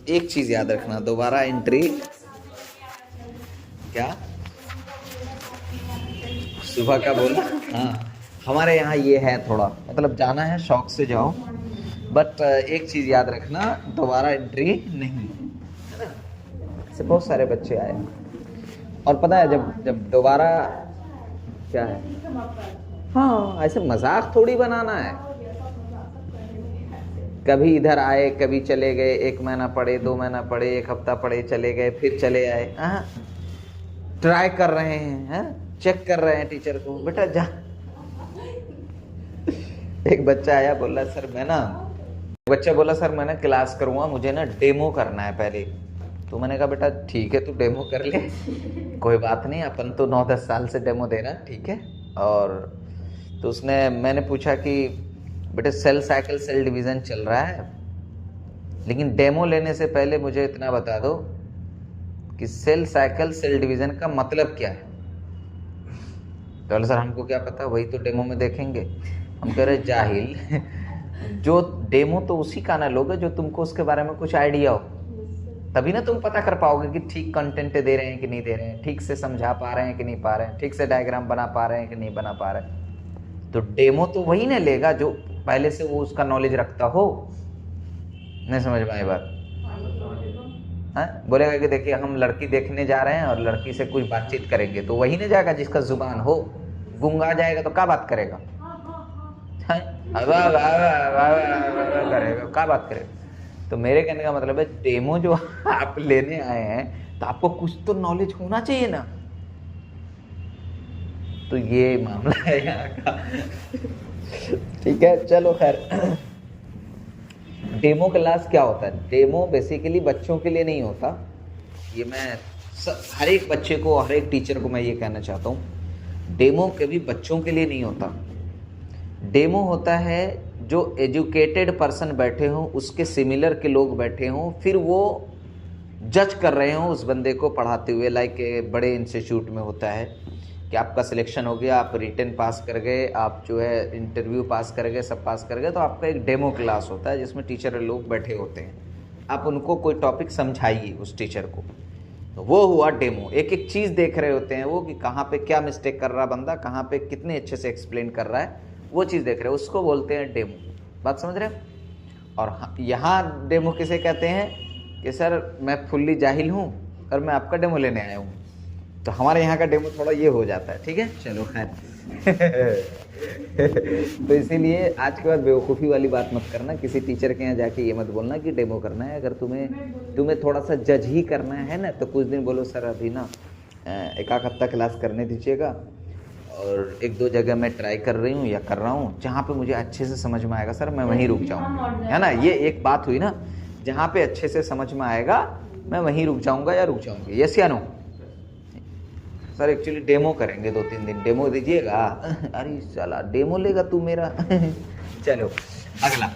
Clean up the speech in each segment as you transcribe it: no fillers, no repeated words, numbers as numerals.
एक चीज याद रखना, दोबारा एंट्री क्या सुबह का बोला। हाँ, हमारे यहाँ ये है थोड़ा, मतलब जाना है शौक से जाओ, बट एक चीज याद रखना, दोबारा एंट्री नहीं। ऐसे बहुत सारे बच्चे आए, और पता है जब जब दोबारा क्या है, हाँ ऐसे मजाक थोड़ी बनाना है। कभी इधर आए, कभी चले गए, 1 महीना पढ़े, 2 महीना पढ़े, 1 हफ्ता पढ़े, चले गए, फिर चले आए। हाँ, ट्राई कर रहे हैं, चेक कर रहे हैं टीचर को, बेटा जा। एक बच्चा आया, बोला सर मैं ना, बच्चा बोला सर मैं ना क्लास करूंगा, मुझे ना डेमो करना है पहले। तो मैंने कहा बेटा ठीक है, तू डेमो कर ले, कोई बात नहीं, अपन तो 9-10 साल से डेमो दे रहा है, ठीक है। और तो उसने, मैंने पूछा कि बेटे सेल साइकिल सेल डिवीजन चल रहा है, लेकिन डेमो लेने से पहले मुझे इतना बता दो कि सेल साइकिल सेल डिवीजन का मतलब क्या है। तो बोले सर हमको क्या पता, वही तो डेमो में देखेंगे। हम कह रहे जाहिल, जो डेमो तो उसी का ना लोगे जो तुमको उसके बारे में कुछ आइडिया हो, तभी ना तुम पता कर पाओगे कि ठीक कंटेंट दे रहे हैं कि नहीं दे रहे हैं, ठीक से समझा पा रहे हैं कि नहीं पा रहे हैं, ठीक से डायग्राम बना पा रहे हैं कि नहीं बना पा रहे हैं। तो डेमो तो वही ना लेगा जो पहले से वो उसका नॉलेज रखता हो। नहीं समझ में आई बात? बोलेगा कि देखिए हम लड़की देखने जा रहे हैं और लड़की से कुछ बातचीत करेंगे, तो वही ना जाएगा जिसका जुबान हो। गूंगा जाएगा तो क्या बात करेगा, करेगा क्या बात करेगा। तो मेरे कहने का मतलब है, डेमो जो आप लेने आए हैं तो आपको कुछ तो नॉलेज होना चाहिए ना। तो ये मामला है यहाँ का। ठीक है, चलो खैर। डेमो क्लास क्या होता है? डेमो बेसिकली बच्चों के लिए नहीं होता, ये मैं हर एक बच्चे को, हर एक टीचर को मैं ये कहना चाहता हूँ, डेमो कभी बच्चों के लिए नहीं होता। डेमो होता है जो एजुकेटेड पर्सन बैठे हों, उसके सिमिलर के लोग बैठे हों, फिर वो जज कर रहे हों उस बंदे को पढ़ाते हुए। लाइक बड़े इंस्टीट्यूट में होता है कि आपका सिलेक्शन हो गया, आप रिटन पास कर गए, आप जो है इंटरव्यू पास कर गए, सब पास कर गए, तो आपका एक डेमो क्लास होता है जिसमें टीचर लोग बैठे होते हैं, आप उनको कोई टॉपिक समझाइए उस टीचर को। तो वो हुआ डेमो। एक एक चीज़ देख रहे होते हैं वो कि कहाँ पे क्या मिस्टेक कर रहा बंदा, कहाँ पे कितने अच्छे से एक्सप्लेन कर रहा है, वो चीज़ देख रहे हैं, उसको बोलते हैं डेमो। बात समझ रहे हो? और यहाँ डेमो किसे कहते हैं कि सर मैं फुल्ली जाहिल हूँ और मैं आपका डेमो लेने आया हूँ। तो हमारे यहाँ का डेमो थोड़ा ये हो जाता है, ठीक है, चलो खैर। तो इसीलिए आज के बाद बेवकूफ़ी वाली बात मत करना, किसी टीचर के यहाँ जाके ये मत बोलना कि डेमो करना है। अगर तुम्हें थोड़ा सा जज ही करना है ना, तो कुछ दिन बोलो सर अभी ना 1 हफ्ता क्लास करने दीजिएगा, और 1-2 जगह मैं ट्राई कर रही हूँ या कर रहा हूँ, जहाँ पे मुझे अच्छे से समझ में आएगा सर मैं वहीं रुक जाऊँगा, है ना। ये एक बात हुई ना, जहाँ पे अच्छे से समझ में आएगा मैं वहीं रुक जाऊँगा या रुक जाऊँगी, यस या नो। सर एक्चुअली डेमो करेंगे 2-3 दिन, डेमो दीजिएगा। अरे साला डेमो लेगा तू मेरा। चलो अगला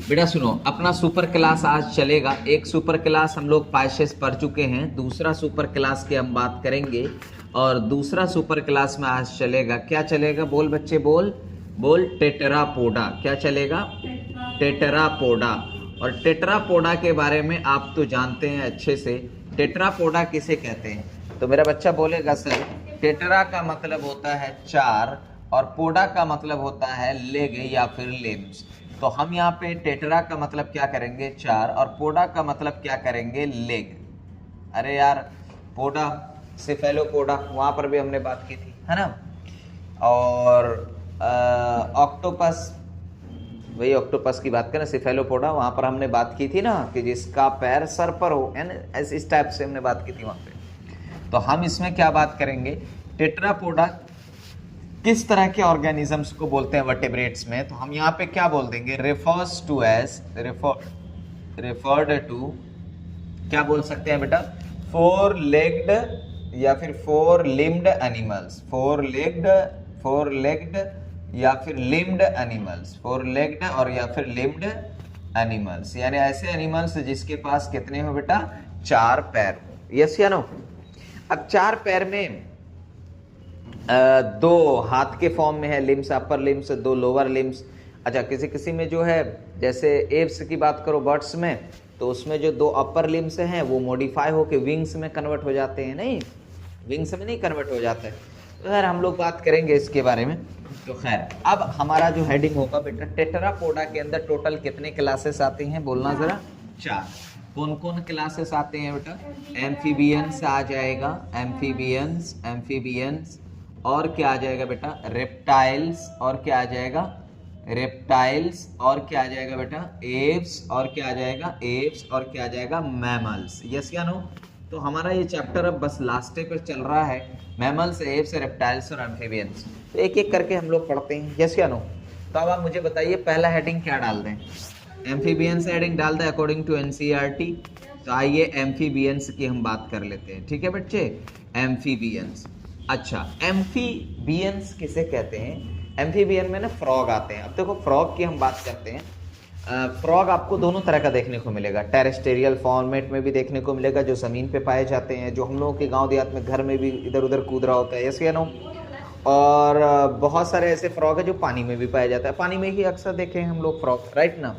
बेटा सुनो, अपना सुपर क्लास आज चलेगा। एक सुपर क्लास हम लोग पाइसेस पढ़ चुके हैं, दूसरा सुपर क्लास की हम बात करेंगे, और दूसरा सुपर क्लास में आज चलेगा, क्या चलेगा? बोल बच्चे, बोल बोल। टेट्रापोडा। क्या चलेगा? टेट्रापोडा। और टेट्रापोडा के बारे में आप तो जानते हैं अच्छे से, टेट्रापोडा किसे कहते हैं? तो मेरा बच्चा बोलेगा सर टेट्रा का मतलब होता है 4 और पोडा का मतलब होता है लेग या फिर लिम्स। तो हम यहाँ पे टेट्रा का मतलब क्या करेंगे 4 और पोडा का मतलब क्या करेंगे लेग। अरे यार पोडा सिफेलोपोडा, वहाँ पर भी हमने बात की थी, है ना। और ऑक्टोपस, वही ऑक्टोपस की बात करें, सिफेलोपोडा, वहाँ पर हमने बात की थी ना कि जिसका पैर सर पर हो, है ना, इस टाइप से हमने बात की थी वहाँ पे। तो हम इसमें क्या बात करेंगे, टेट्रापोडा किस तरह के ऑर्गेनिजम्स को बोलते हैं वर्टेब्रेट्स में। तो हम यहाँ पे क्या बोल देंगे, refers to as, referred to, क्या बोल सकते हैं बेटा, 4 लेग्ड या फिर 4 लिम्ड एनिमल्स, 4 लेग्ड या फिर लिम्ड एनिमल्स, 4 लेग्ड और या फिर लिम्ड एनिमल्स, यानी ऐसे एनिमल्स जिसके पास कितने हो बेटा, 4 पैर हो, यस या नो। अब 4 पैर में 2 हाथ के फॉर्म में है limbs, upper limbs, 2 lower limbs. अच्छा किसी किसी में जो है, जैसे एप्स की बात करो बर्ड्स में, तो उसमें जो 2 अपर लिम्स हैं वो मॉडिफाई होके विंग्स में कन्वर्ट हो जाते हैं, नहीं विंग्स में नहीं कन्वर्ट हो जाता है। तो खैर हम लोग बात करेंगे इसके बारे में। तो खैर अब हमारा जो हेडिंग होगा बेटा, टेट्रापोडा के अंदर टोटल कितने क्लासेस आते हैं बोलना जरा। 4। कौन कौन क्लासेस आते हैं बेटा? एम्फीबियंस आ जाएगा, एम्फीबियंस और क्या आ जाएगा बेटा? रेप्टाइल्स और क्या आ जाएगा? रेप्टाइल्स और क्या आ जाएगा बेटा? एव्स और क्या आ जाएगा? एव्स और क्या आ जाएगा? मैमल्स। यस या नो? तो हमारा ये चैप्टर अब बस लास्ट पे चल रहा है, मैमल्स, एव्स, रेप्टाइल्स और एम्फीबियंस। तो एक एक करके हम लोग पढ़ते हैं। यस या नो? तो अब आप मुझे बताइए पहला हेडिंग क्या डाल दें? एम्फीबियंस हेडिंग डाल दें अकॉर्डिंग टू एनसीईआरटी। तो आइए एम्फीबियंस की हम बात कर लेते हैं, ठीक है बच्चे? एम्फीबियंस। अच्छा, एम्फीबियंस किसे कहते हैं? एम्फीबियन में ना फ्रॉग आते हैं। अब देखो फ्रॉग की हम बात करते हैं। फ्रॉग आपको दोनों तरह का देखने को मिलेगा, टेरेस्टेरियल फॉर्मेट में भी देखने को मिलेगा जो ज़मीन पे पाए जाते हैं, जो हम लोगों के गांव देहात में घर में भी इधर उधर कूद रहा होता है, यस या नो? और बहुत सारे ऐसे फ्रॉग है जो पानी में भी पाया जाता है, पानी में ही अक्सर देखे हैं हम लोग फ्रॉग, राइट ना?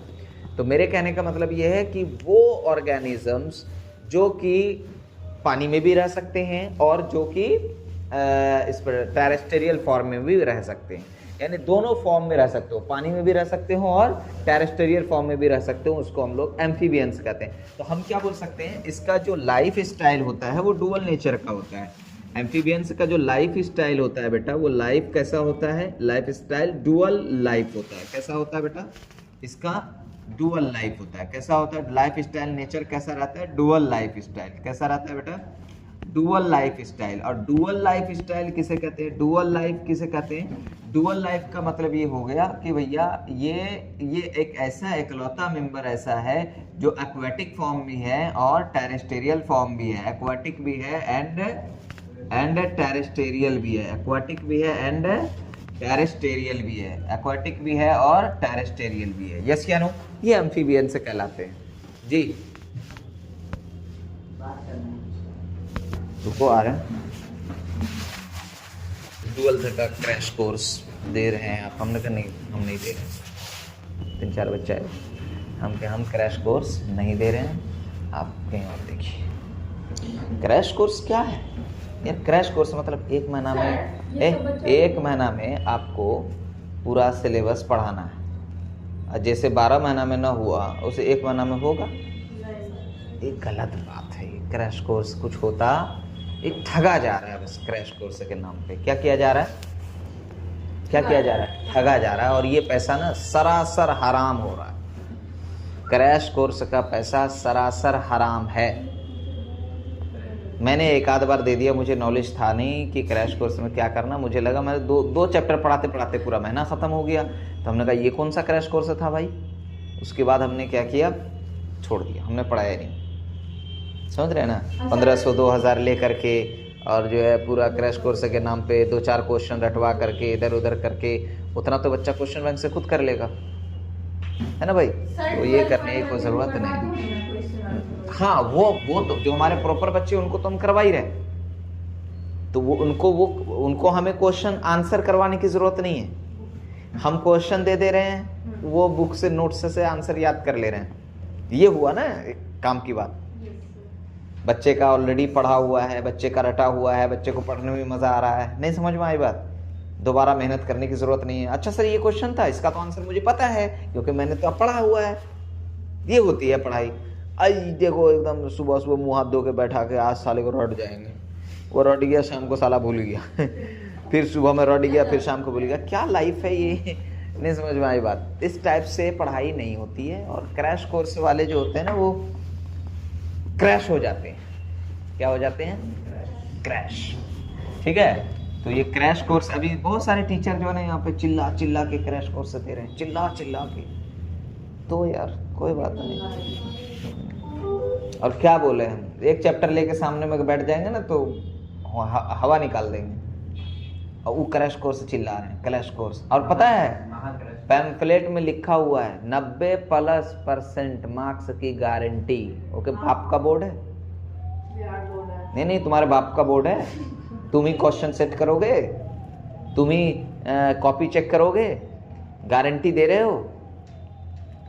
तो मेरे कहने का मतलब ये है कि वो ऑर्गेनिजम्स जो कि पानी में भी रह सकते हैं और जो कि इस पर टेरेस्टेरियल फॉर्म में भी रह सकते हैं, यानी दोनों फॉर्म में रह सकते हो, पानी में भी रह सकते हो और टेरेस्टेरियल फॉर्म में भी रह सकते हो, उसको हम लोग एम्फीबियंस कहते हैं। तो हम क्या बोल सकते हैं, इसका जो लाइफ स्टाइल होता है वो डुअल नेचर का होता है। एम्फीबियंस का जो लाइफ स्टाइल होता है बेटा, वो लाइफ कैसा होता है? लाइफ स्टाइल डुअल लाइफ होता है। कैसा होता है बेटा? इसका डुअल लाइफ होता है। कैसा होता है लाइफ स्टाइल? नेचर कैसा रहता है? Dual life style. कैसा रहता है बेटा? Dual life style. और डुअल लाइफ स्टाइल किसे कहते हैं? डुअल लाइफ किसे कहते हैं? डुअल लाइफ का मतलब ये हो गया कि भैया ये एक ऐसा इकलौता मेंबर ऐसा है जो एक्वेटिक फॉर्म भी है और टेरेस्टेरियल फॉर्म भी है, एक्वेटिक भी है एंड टेरेस्टेरियल भी है, एक्वेटिक भी है एंड टेरेस्टेरियल भी है, एक्वेटिक भी है और टेरेस्टेरियल भी है। यस या नो? ये एम्फीबियन से कहलाते हैं जी। रुको आ रहे हैं, डुअल का क्रैश कोर्स दे रहे हैं आप। हमने कहा नहीं, हम नहीं दे रहे। 3-4 बच्चे आए, हम क्रैश कोर्स नहीं दे रहे हैं, आप कहीं और देखिए। क्रैश कोर्स क्या है यार? क्रैश कोर्स मतलब एक महीना में आपको पूरा सिलेबस पढ़ाना है। जैसे 12 महीना में ना हुआ उसे 1 महीना में होगा, एक गलत बात है। क्रैश कोर्स कुछ होता, एक ठगा जा रहा है बस क्रैश कोर्स के नाम पे। क्या किया जा रहा है? क्या किया जा रहा है? ठगा जा रहा है। और ये पैसा ना सरासर हराम हो रहा है। क्रैश कोर्स का पैसा सरासर हराम है। मैंने एक आध बार दे दिया, मुझे नॉलेज था नहीं कि क्रैश कोर्स में क्या करना। मुझे लगा मैंने दो चैप्टर पढ़ाते पढ़ाते पूरा महीना ख़त्म हो गया। तो हमने कहा ये कौन सा क्रैश कोर्स था भाई। उसके बाद हमने क्या किया, छोड़ दिया, हमने पढ़ाया नहीं। समझ रहे हैं ना? 1500 2000 ले करके और जो है पूरा क्रैश कोर्स के नाम पे 2-4 क्वेश्चन रटवा करके इधर उधर करके, उतना तो बच्चा क्वेश्चन बैंक से खुद कर लेगा, है ना भाई? तो ये करने की कोई ज़रूरत नहीं। हाँ, वो तो जो हमारे प्रॉपर बच्चे उनको तो हम करवा ही रहे, तो उनको हमें क्वेश्चन आंसर करवाने की ज़रूरत नहीं है। हम क्वेश्चन दे रहे हैं, वो बुक से नोट्स से आंसर याद कर ले रहे हैं। ये हुआ ना एक काम की बात। बच्चे का ऑलरेडी पढ़ा हुआ है, बच्चे का रटा हुआ है, बच्चे को पढ़ने में मज़ा आ रहा है। नहीं समझ में आई बात? दोबारा मेहनत करने की ज़रूरत नहीं है। अच्छा सर ये क्वेश्चन था, इसका तो आंसर मुझे पता है क्योंकि मैंने तो पढ़ा हुआ है। ये होती है पढ़ाई। आई देखो एकदम सुबह सुबह मुँह हाथ धो के बैठा के आज साले को रट जाएंगे, वो रट गया, शाम को साला भूल गया फिर सुबह में रट गया, फिर शाम को भूल गया। क्या लाइफ है ये? नहीं समझ में आई बात? इस टाइप से पढ़ाई नहीं होती है। और क्रैश कोर्स वाले जो होते हैं ना, वो क्रैश हो जाते हैं। क्या हो जाते हैं? क्रैश। ठीक है? तो ये क्रैश कोर्स अभी बहुत सारे टीचर जो है ना यहाँ पे चिल्ला चिल्ला के क्रैश कोर्स दे रहे हैं, चिल्ला चिल्ला के। तो यार कोई बात नहीं। और क्या बोले, हम एक चैप्टर लेके सामने में बैठ जाएंगे ना तो हवा निकाल देंगे। और वो क्रैश कोर्स चिल्ला रहे हैं, क्रैश कोर्स। और पता है पैम्फलेट में लिखा हुआ है 90+% मार्क्स की गारंटी। ओके, बाप का बोर्ड है? नहीं, तुम्हारे बाप का बोर्ड है। तुम ही क्वेश्चन सेट करोगे, तुम ही कॉपी चेक करोगे, गारंटी दे रहे हो।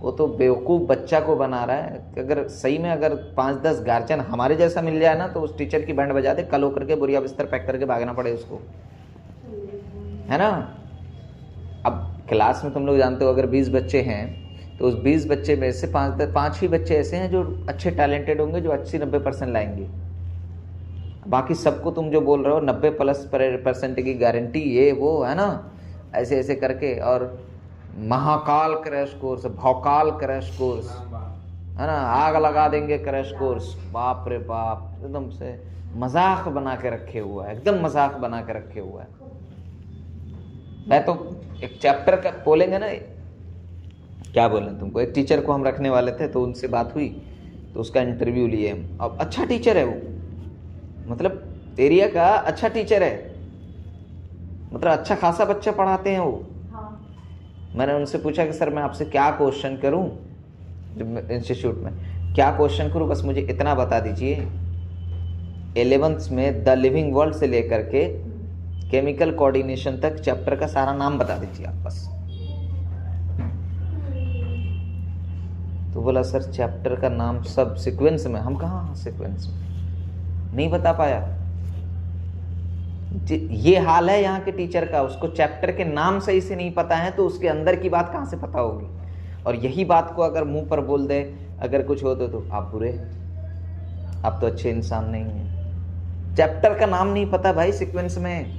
वो तो बेवकूफ़ बच्चा को बना रहा है कि अगर सही में अगर 5-10 गार्जियन हमारे जैसा मिल जाए ना तो उस टीचर की बैंड बजा दे, कल होकर के बोरिया बिस्तर पैक करके भागना पड़े उसको, है ना। अब क्लास में तुम लोग जानते हो अगर 20 बच्चे हैं तो उस 20 बच्चे में से 5 ही बच्चे ऐसे हैं जो अच्छे टैलेंटेड होंगे, जो 80-90% लाएंगे। बाकी सबको तुम जो बोल रहे हो 90+% की गारंटी, ये वो है ना, ऐसे ऐसे करके, और महाकाल क्रैश कोर्स, भौकाल क्रैश कोर्स, है ना, आग लगा देंगे क्रैश कोर्स, बाप रे बाप, एकदम से मजाक बना के रखे हुआ है, एकदम मजाक बना के रखे हुआ है। मैं तो एक चैप्टर का बोलेंगे ना, क्या बोले तुमको, एक टीचर को हम रखने वाले थे तो उनसे बात हुई तो उसका इंटरव्यू लिए हम। अब अच्छा टीचर है वो, मतलब एरिया का अच्छा टीचर है, मतलब अच्छा खासा बच्चा पढ़ाते हैं वो। मैंने उनसे पूछा कि सर मैं आपसे क्या क्वेश्चन करूं, जब इंस्टीट्यूट में क्या क्वेश्चन करूं, बस मुझे इतना बता दीजिए, 11th में द लिविंग वर्ल्ड से लेकर के केमिकल कोऑर्डिनेशन तक चैप्टर का सारा नाम बता दीजिए आप बस। तो बोला सर चैप्टर का नाम सब सीक्वेंस में। हम कहाँ सीक्वेंस में, नहीं बता पाया। ये हाल है यहाँ के टीचर का, उसको चैप्टर के नाम सही से नहीं पता है तो उसके अंदर की बात कहाँ से पता होगी। और यही बात को अगर मुंह पर बोल दे, अगर कुछ हो तो आप बुरे, आप तो अच्छे इंसान नहीं हैं। चैप्टर का नाम नहीं पता भाई सीक्वेंस में,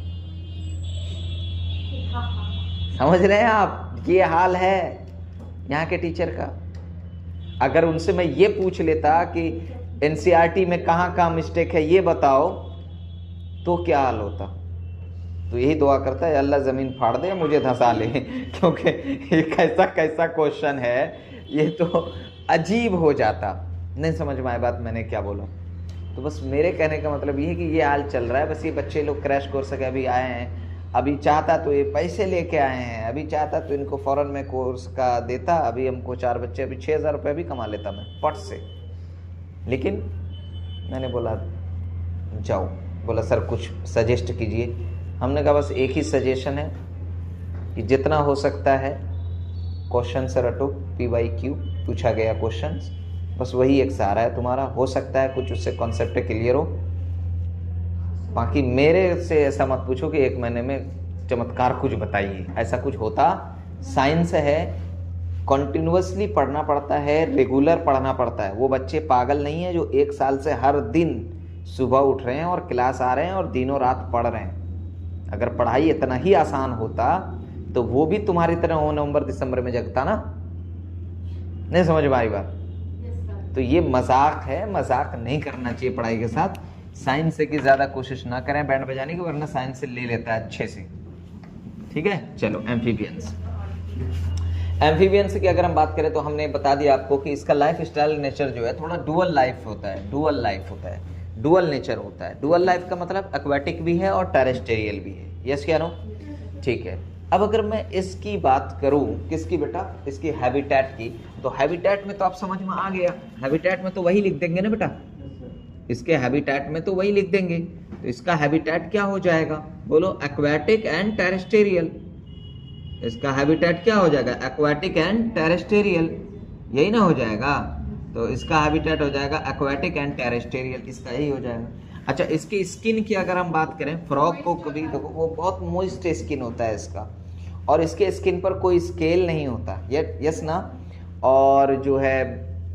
समझ रहे हैं आप, ये हाल है यहाँ के टीचर का। अगर उनसे मैं ये पूछ लेता कि एनसीईआरटी में कहाँ कहाँ मिस्टेक है ये बताओ, तो क्या हाल होता। तो यही दुआ करता है अल्लाह ज़मीन फाड़ दे मुझे धंसा ले, क्योंकि ये कैसा कैसा क्वेश्चन है, ये तो अजीब हो जाता। नहीं समझ में आए बात मैंने क्या बोला। तो बस मेरे कहने का मतलब ये है कि ये हाल चल रहा है। बस ये बच्चे लोग क्रैश कोर्स के अभी आए हैं, अभी चाहता तो ये पैसे लेके आए हैं, अभी चाहता तो इनको फ़ौरन में कोर्स का देता, अभी हमको 4 बच्चे, अभी 6,000 रुपये भी कमा लेता मैं पट से। लेकिन मैंने बोला जाओ, बोला सर कुछ सजेस्ट कीजिए। हमने कहा बस एक ही सजेशन है कि जितना हो सकता है क्वेश्चन से रटो, PYQ पूछा गया क्वेश्चंस, बस वही एक सहारा है तुम्हारा। हो सकता है कुछ उससे कॉन्सेप्ट क्लियर हो, बाकी मेरे से ऐसा मत पूछो कि 1 महीने में चमत्कार कुछ बताइए, ऐसा कुछ होता। साइंस है, कॉन्टिन्यूसली पढ़ना पड़ता है, रेगुलर पढ़ना पड़ता है। वो बच्चे पागल नहीं है जो 1 साल से हर दिन सुबह उठ रहे हैं और क्लास आ रहे हैं और दिनों रात पढ़ रहे हैं। अगर पढ़ाई इतना ही आसान होता तो वो भी तुम्हारी तरह नवंबर दिसंबर में जगता ना। नहीं समझ में आई बात। तो ये मजाक है, मजाक नहीं करना चाहिए पढ़ाई के साथ। साइंस से की ज्यादा कोशिश ना करें बैंड बजाने की, वरना साइंस से ले लेता है अच्छे से। ठीक है, चलो एम्फीबियंस। एम्फीबियंस की अगर हम बात करें तो हमने बता दिया आपको कि इसका लाइफ स्टाइल नेचर जो है थोड़ा डुअल लाइफ होता है, डुअल लाइफ होता है, डुअल नेचर होता है। डुअल लाइफ का मतलब एक्वेटिक भी है और टेरेस्ट्रियल भी है। यस क्या नो? ठीक है। अब अगर मैं इसकी बात करूं, किसकी बेटा, इसकी हैबिटेट की, तो हैबिटेट में तो आप समझ में आ गया, हैबिटेट में तो वही लिख देंगे ना बेटा, इसके हैबिटेट में तो वही लिख देंगे। तो इसका हैबिटेट क्या हो जाएगा, बोलो, एक्वेटिक एंड टेरेस्ट्रियल। इसका हैबिटेट क्या हो जाएगा, एक्वेटिक एंड टेरेस्ट्रियल, यही ना हो जाएगा। तो इसका हैबिटेट हो जाएगा एक्वेटिक एंड टेरेस्ट्रियल, इसका यही हो जाएगा। अच्छा, इसकी स्किन की अगर हम बात करें, फ्रॉग को कभी देखो वो बहुत मॉइस्ट स्किन होता है इसका, और इसके स्किन पर कोई स्केल नहीं होता, यस ना। और जो है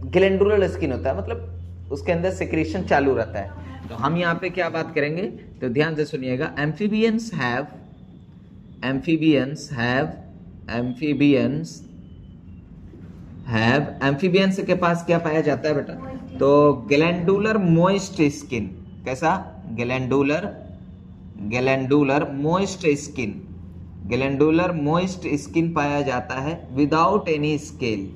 ग्लैंडुलर स्किन होता है, मतलब उसके अंदर सिक्रीशन चालू रहता है। तो हम यहाँ पे क्या बात करेंगे, तो ध्यान से सुनिएगा। एम्फीबियंस एम्फीबियंस के पास क्या पाया जाता है बेटा, तो ग्लैंडुलर मोइस्ट स्किन। कैसा, glandular moist skin, glandular moist skin पाया जाता है विदाउट एनी स्केल,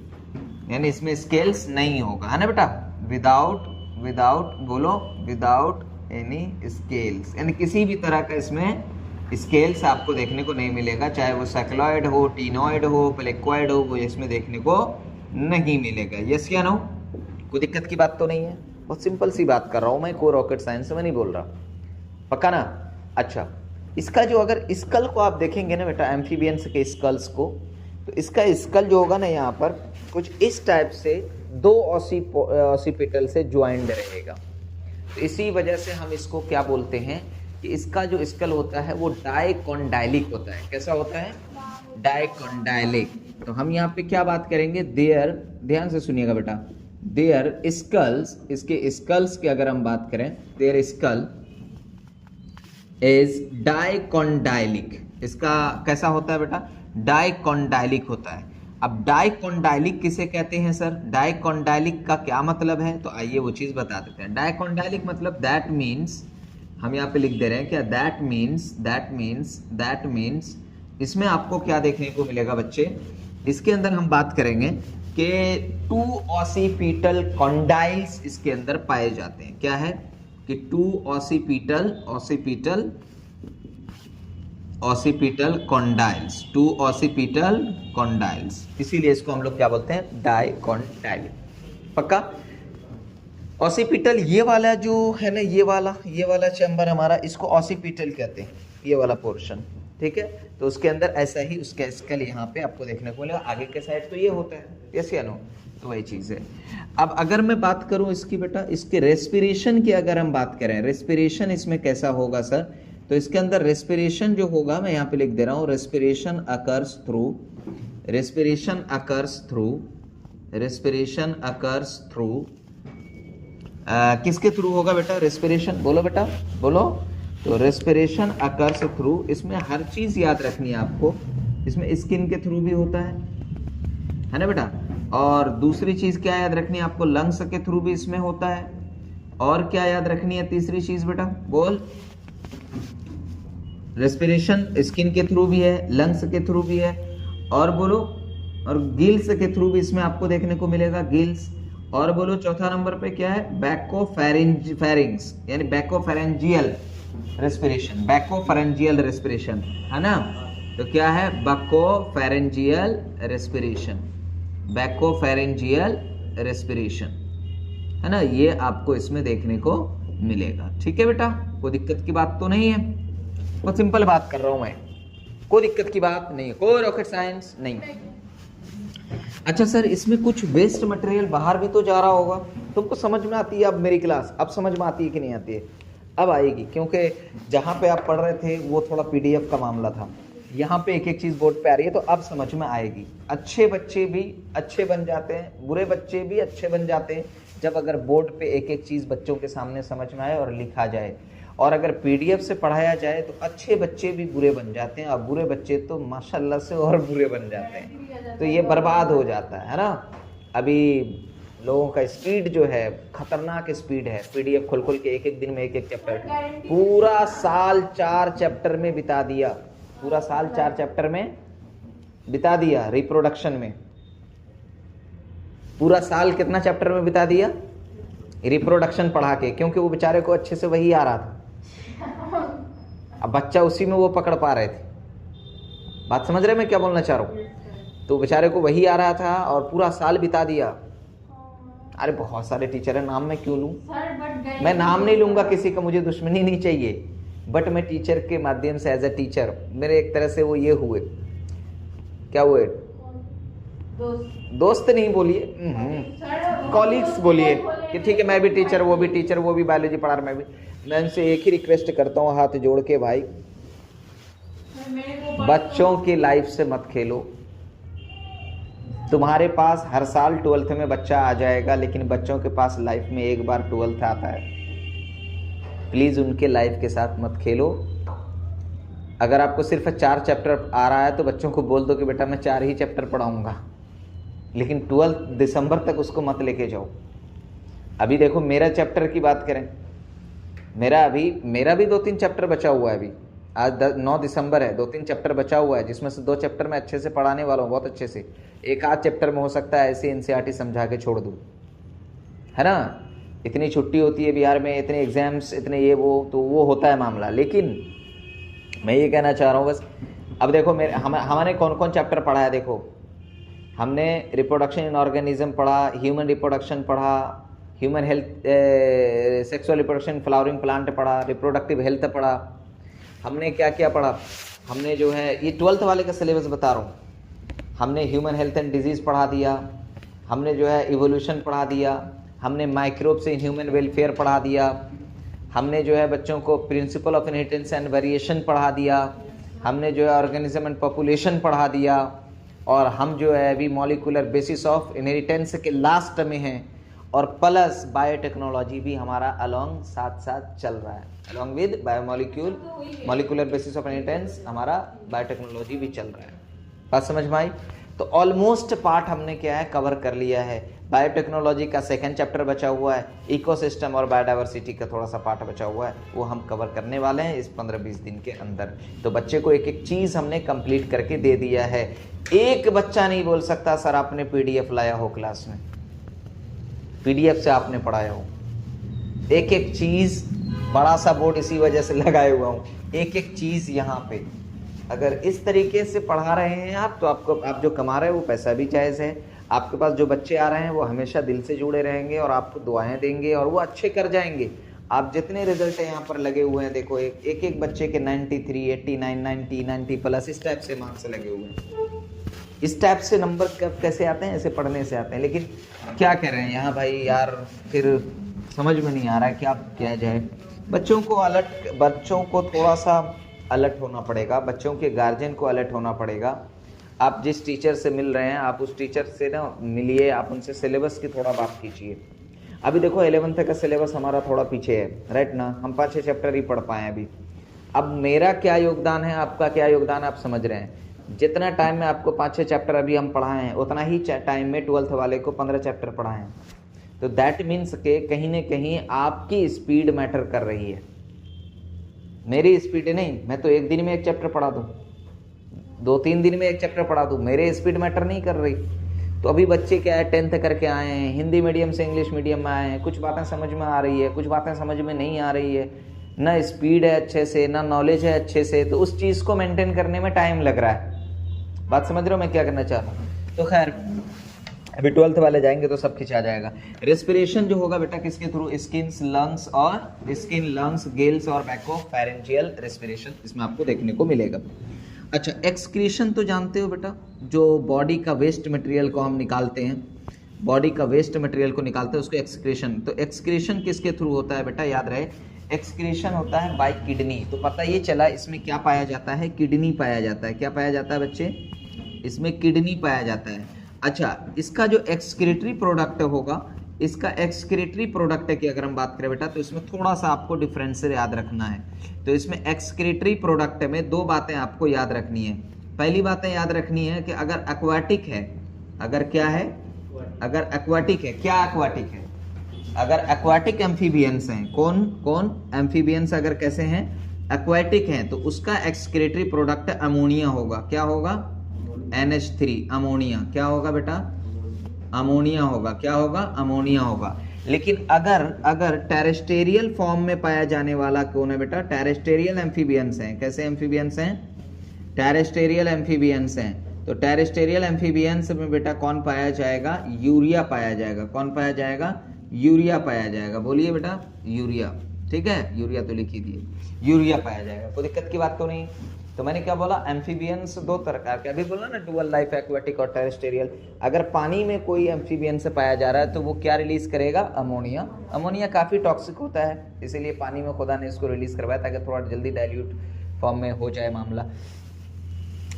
यानी इसमें स्केल्स नहीं होगा, है ना बेटा। विदाउट बोलो, विदाउट एनी स्केल्स, यानी किसी भी तरह का इसमें स्केल्स आपको देखने को नहीं मिलेगा, चाहे वो सेक्लॉइड हो, टीनॉइड हो, प्लेक्वाइड हो, वो इसमें देखने को नहीं मिलेगा। यस या नो? कोई दिक्कत की बात तो नहीं है, बहुत सिंपल सी बात कर रहा हूँ मैं, कोई रॉकेट साइंस में नहीं बोल रहा, पक्का ना। अच्छा, इसका जो अगर स्कल को आप देखेंगे ना बेटा, एम्फीबियंस के स्कल्स को, तो इसका स्कल जो होगा ना यहाँ पर कुछ इस टाइप से दो ऑसिपिटल से ज्वाइंड रहेगा। तो इसी वजह से हम इसको क्या बोलते हैं कि इसका जो स्कल होता है वो डाइकोंडाइलिक होता है। कैसा होता है? डाइकोंडाइलिक। तो हम यहाँ पे क्या बात करेंगे, देयर, ध्यान से सुनिएगा बेटा, देयर स्कल्स, इसके स्कल्स की अगर हम बात करें, देयर स्कल इज डाइकोंडाइलिक। इसका कैसा होता है बेटा? डाइकोंडाइलिक होता है। अब डाइकोंडाइलिक किसे कहते हैं सर? डाइकोंडाइलिक का क्या मतलब है? तो आइए वो चीज बता देते हैं। डाइकोंडाइलिक मतलब दैट मीन्स, हम यहाँ पे लिख दे रहे हैं क्या, दैट मीन्स इसमें आपको क्या देखने को मिलेगा बच्चे, इसके अंदर हम बात करेंगे कि 2 ऑसिपिटल कॉन्डाइल्स इसके अंदर पाए जाते हैं। क्या है कि 2 ऑसिपिटल कॉन्डाइल्स, 2 ऑसिपिटल कॉन्डाइल्स, इसीलिए इसको हम लोग क्या बोलते हैं? डाइकोंडाइलिक। पक्का? ऑसिपिटल ये वाला जो है ना, ये वाला चैम्बर हमारा, इसको ऑसिपिटल कहते हैं, ये वाला पोर्शन, ठीक है। तो उसके अंदर ऐसा ही उसका स्कल यहाँ पे आपको देखने को मिलेगा। आगे के साइड तो ये होता है, यस या नो? तो वही चीज़ है। अब अगर मैं बात करूँ इसकी बेटा, इसके रेस्पिरेशन की अगर हम बात करें, रेस्पिरेशन इसमें कैसा होगा सर? तो इसके अंदर रेस्पिरेशन जो होगा, मैं यहाँ पे लिख दे रहा हूँ, रेस्पिरेशन अकर्स थ्रू किसके थ्रू होगा बेटा? रेस्पिरेशन, बोलो बेटा, बोलो। तो रेस्पिरेशन अकर्स थ्रू, इसमें हर चीज याद रखनी है आपको। इसमें स्किन के थ्रू भी होता है ना बेटा? और दूसरी चीज क्या याद रखनी है आपको? लंग्स के थ्रू भी इसमें होता है। और क्या याद रखनी है तीसरी चीज बेटा? बोल। रेस्पिरेशन स्किन के थ्रू भी है, लंग्स के थ्रू भी है, और बोलो, और गिल्स के थ्रू भी इसमें आपको देखने को मिलेगा, गिल्स। और बोलो चौथा नंबर पे क्या है? बैकोफेरिंग्स, यानी बैकोफेरेंजियल रेस्पिरेशन, है ना? तो क्या है? बैकोफेरेंजियल रेस्पिरेशन, है ना? ये आपको इसमें देखने को मिलेगा। ठीक है बेटा, कोई दिक्कत की बात तो नहीं है? बहुत सिंपल बात कर रहा हूं मैं, कोई दिक्कत की बात नहीं है, कोई रॉकेट साइंस नहीं। अच्छा सर, इसमें कुछ वेस्ट मटेरियल बाहर भी तो जा रहा होगा, तुमको समझ में आती है अब मेरी क्लास? अब समझ में आती है कि नहीं आती है? अब आएगी, क्योंकि जहाँ पे आप पढ़ रहे थे वो थोड़ा पीडीएफ का मामला था, यहाँ पे एक एक चीज़ बोर्ड पे आ रही है, तो अब समझ में आएगी। अच्छे बच्चे भी अच्छे बन जाते हैं, बुरे बच्चे भी अच्छे बन जाते हैं, जब अगर बोर्ड पे एक एक चीज़ बच्चों के सामने समझ में आए और लिखा जाए। और अगर पीडीएफ से पढ़ाया जाए तो अच्छे बच्चे भी बुरे बन जाते हैं, और बुरे बच्चे तो माशाल्लाह से और बुरे बन जाते हैं, तो ये बर्बाद हो जाता है ना। अभी लोगों का स्पीड जो है खतरनाक स्पीड है, पीडीएफ खोल खोल के एक एक दिन में एक एक चैप्टर, पूरा साल 4 चैप्टर में बिता दिया, पूरा साल 4 चैप्टर में बिता दिया, रिप्रोडक्शन में पूरा साल कितना चैप्टर में बिता दिया? रिप्रोडक्शन पढ़ा के, क्योंकि वो बेचारे को अच्छे से वही आ रहा था, अब बच्चा उसी में वो पकड़ पा रहे थे। बात समझ रहे मैं क्या बोलना चाह रहा हूँ? तो बेचारे को वही आ रहा था और पूरा साल बिता दिया। अरे बहुत सारे टीचर हैं, नाम मैं क्यों लूँ? मैं नाम नहीं लूंगा किसी का, मुझे दुश्मनी नहीं चाहिए, बट मैं टीचर के माध्यम से एज ए टीचर मेरे एक तरह से वो ये हुए, क्या हुए? दोस्त नहीं बोलिए, कॉलीग्स बोलिए कि ठीक है, मैं भी टीचर, वो भी टीचर, वो भी बायोलॉजी पढ़ा रहा, मैं उनसे एक ही रिक्वेस्ट करता हूँ हाथ जोड़ के, भाई बच्चों की लाइफ से मत खेलो। तुम्हारे पास हर साल 12th में बच्चा आ जाएगा, लेकिन बच्चों के पास लाइफ में एक बार 12th आता है। प्लीज़ उनके लाइफ के साथ मत खेलो। अगर आपको सिर्फ 4 चैप्टर आ रहा है तो बच्चों को बोल दो कि बेटा मैं 4 ही चैप्टर पढ़ाऊँगा, लेकिन 12 दिसंबर तक उसको मत लेके जाओ। अभी देखो मेरा चैप्टर की बात करें, मेरा भी 2-3 चैप्टर बचा हुआ है। अभी आज 9 दिसंबर है, 2-3 चैप्टर बचा हुआ है, जिसमें से 2 चैप्टर मैं अच्छे से पढ़ाने वाला हूँ, बहुत अच्छे से। एक आध चैप्टर में हो सकता है ऐसे एनसीईआरटी समझा के छोड़ दूँ, है ना। इतनी छुट्टी होती है बिहार में, इतने एग्जाम्स, इतने ये वो, तो वो होता है मामला। लेकिन मैं ये कहना चाह रहा हूँ बस, अब देखो हमने कौन कौन चैप्टर पढ़ा है। देखो हमने रिप्रोडक्शन इन ऑर्गेनिज्म पढ़ा, ह्यूमन रिप्रोडक्शन पढ़ा, human health, sexual reproduction, flowering plant पढ़ा, रिप्रोडक्टिव हेल्थ पढ़ा। हमने क्या क्या पढ़ा? हमने जो है ये 12th वाले का सिलेबस बता रहा हूँ। हमने ह्यूमन हेल्थ एंड डिजीज़ पढ़ा दिया, हमने जो है इवोल्यूशन पढ़ा दिया, हमने माइक्रोब्स इन ह्यूमन वेलफेयर पढ़ा दिया, हमने जो है बच्चों को principle of inheritance and variation पढ़ा दिया, हमने जो है ऑर्गेनिज्म एंड पॉपुलेशन पढ़ा दिया, और हम जो है अभी मॉलिक्यूलर बेसिस ऑफ इनहेरिटेंस के लास्ट में हैं, और प्लस बायोटेक्नोलॉजी भी हमारा अलोंग साथ साथ चल रहा है। Along with molecular basis of inheritance हमारा बायोटेक्नोलॉजी भी चल रहा है। बात समझ में आई? तो ऑलमोस्ट पार्ट हमने क्या है कवर कर लिया है। बायोटेक्नोलॉजी का सेकंड चैप्टर बचा हुआ है, इकोसिस्टम और बायोडाइवर्सिटी का थोड़ा सा पार्ट बचा हुआ है, वो हम कवर करने वाले हैं इस 15-20 दिन के अंदर। तो बच्चे को एक एक चीज़ हमने कंप्लीट करके दे दिया है। एक बच्चा नहीं बोल सकता सर आपने पीडीएफ लाया हो क्लास में, पीडीएफ से आपने पढ़ाया हो। एक एक चीज़, बड़ा सा बोर्ड इसी वजह से लगाए हुआ हूँ, एक एक चीज़ यहाँ पे अगर इस तरीके से पढ़ा रहे हैं आप, तो आप जो कमा रहे हैं वो पैसा भी जायज़ है। आपके पास जो बच्चे आ रहे हैं वो हमेशा दिल से जुड़े रहेंगे और आपको दुआएं देंगे और वो अच्छे कर जाएंगे। आप जितने रिजल्ट यहाँ पर लगे हुए हैं, देखो एक एक बच्चे के 93, 89, 90, 90 प्लस इस टाइप से मार्क्स लगे हुए हैं। इस टाइप से नंबर कब कैसे आते हैं? ऐसे पढ़ने से आते हैं। लेकिन क्या कह रहे हैं यहाँ भाई यार, फिर समझ में नहीं आ रहा है क्या किया जाए। बच्चों को थोड़ा सा अलर्ट होना पड़ेगा, बच्चों के गार्जियन को अलर्ट होना पड़ेगा। आप जिस टीचर से मिल रहे हैं, आप उस टीचर से ना मिलिए, आप उनसे सिलेबस की थोड़ा बात कीजिए। अभी देखो 11th का सिलेबस हमारा थोड़ा पीछे है, राइट ना, हम 5-6 चैप्टर ही पढ़ पाए अभी। अब मेरा क्या योगदान है, आपका क्या योगदान है, आप समझ रहे हैं। जितना टाइम में आपको 5-6 चैप्टर अभी हम पढ़ाए हैं, उतना ही टाइम में 12th वाले को 15 चैप्टर पढ़ाए हैं। तो दैट मीन्स के कहीं ना कहीं आपकी स्पीड मैटर कर रही है। मेरी स्पीड नहीं, मैं तो एक दिन में एक चैप्टर पढ़ा दूं, 2-3 दिन में एक चैप्टर पढ़ा दूं, मेरे स्पीड मैटर नहीं कर रही। तो अभी बच्चे क्या है 10th करके आए हैं, हिंदी मीडियम से इंग्लिश मीडियम में आए हैं, कुछ बातें समझ में आ रही है, कुछ बातें समझ में नहीं आ रही है, ना स्पीड है अच्छे से, ना नॉलेज है अच्छे से, तो उस चीज़ को मेंटेन करने में टाइम लग रहा है। बात समझ रहे हो मैं क्या करना चाह रहा हूँ? तो खैर अभी 12th वाले जाएंगे तो सब खिंच आ जाएगा। रेस्पिरेशन जो होगा बेटा किसके थ्रू, स्किन, लंग्स, गिल्स और बैको फेरेंजियल रेस्पिरेशन इसमें आपको देखने को मिलेगा। अच्छा, एक्सक्रीशन तो जानते हो बेटा, जो बॉडी का वेस्ट मटेरियल को हम निकालते हैं, बॉडी का वेस्ट मटेरियल को निकालते हैं उसको एक्सक्रीशन। तो एक्सक्रीशन किसके थ्रू होता है बेटा, याद रहे एक्सक्रीशन होता है बाय किडनी। तो पता ये चला इसमें क्या पाया जाता है, किडनी पाया जाता है। क्या पाया जाता है बच्चे, इसमें किडनी पाया जाता है। अच्छा, इसका जो एक्सक्रीटरी प्रोडक्ट होगा, इसका एक्सक्रीटरी प्रोडक्ट की अगर हम बात करें बेटा, तो इसमें थोड़ा सा आपको डिफरेंस याद रखना है। तो इसमें एक्सक्रीटरी प्रोडक्ट में 2 बातें आपको याद रखनी है। पहली बातें याद रखनी है कि अगर एक्वाटिक है, अगर क्या है, अगर एक्वाटिक है, क्या एक्वाटिक है, अगर एक्वाटिक एम्फीबियंस हैं, कौन एम्फीबियंस अगर कैसे हैं, एक्वाटिक हैं, तो उसका एक्सक्रीटरी प्रोडक्ट अमोनिया होगा। क्या होगा, NH3 अमोनिया। क्या होगा बेटा, अमोनिया होगा। क्या होगा, अमोनिया होगा। लेकिन अगर टेरेस्टेरियल फॉर्म में पाया जाने वाला कौन है बेटा, टेरेस्टेरियल एम्फीबियंस हैं। कैसे एम्फीबियंस हैं, टेरेस्टेरियल एम्फीबियंस हैं। तो टेरेस्टेरियल एम्फीबियंस में बेटा कौन पाया जाएगा, यूरिया पाया जाएगा। कौन पाया जाएगा, यूरिया पाया जाएगा। बोलिए बेटा, यूरिया। ठीक है, यूरिया तो लिख ही दिए, यूरिया पाया जाएगा। कोई दिक्कत की बात तो नहीं। तो मैंने क्या बोला, एम्फीबियंस 2 प्रकार के, अभी बोला ना डुअल लाइफ, एक्वाटिक और टेरेस्टेरियल। अगर पानी में कोई एम्फीबियंस पाया जा रहा है तो वो क्या रिलीज करेगा, अमोनिया। अमोनिया काफ़ी टॉक्सिक होता है, इसीलिए पानी में खुदा ने इसको रिलीज करवाया ताकि थोड़ा जल्दी डाइल्यूट फॉर्म में हो जाए मामला।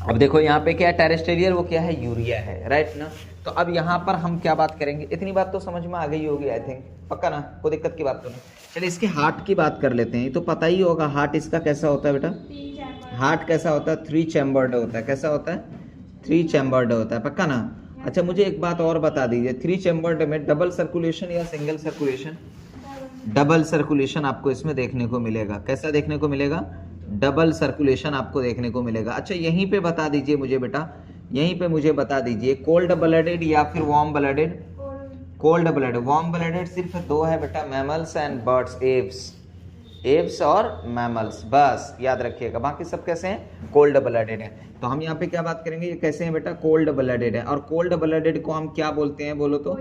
अब देखो यहाँ पे क्या है, टेरेस्टेरियल वो क्या है, यूरिया है, राइट ना। तो अब यहाँ पर हम क्या बात करेंगे, इतनी बात तो समझ में आ गई होगी आई थिंक, पक्का ना, कोई दिक्कत की बात तो नहीं। चलिए इसके हार्ट की बात कर लेते हैं। तो पता ही होगा हार्ट इसका कैसा होता है बेटा, हार्ट कैसा होता है, 3 चैम्बर्ड होता है। कैसा होता है, 3 चैम्बर्ड होता है, पक्का ना। अच्छा मुझे एक बात और बता दीजिए, 3 चैम्बर्ड में डबल सर्कुलेशन या सिंगल सर्कुलेशन, डबल सर्कुलेशन आपको इसमें देखने को मिलेगा। कैसा देखने को मिलेगा, डबल सर्कुलेशन आपको देखने को मिलेगा। अच्छा यहीं पे बता दीजिए मुझे बेटा, यहीं पे मुझे बता दीजिए कोल्ड ब्लडेड या फिर warm blooded, cold blooded, warm blooded सिर्फ 2 है बेटा, मैमल्स एंड बर्ड्स, एव्स और मैमल्स, बस याद रखिएगा। बाकी सब कैसे हैं, कोल्ड ब्लडेड है। तो हम यहाँ पे क्या बात करेंगे, ये कैसे हैं बेटा, कोल्ड ब्लडेड है। और कोल्ड ब्लडेड को हम क्या बोलते हैं, बोलो तो,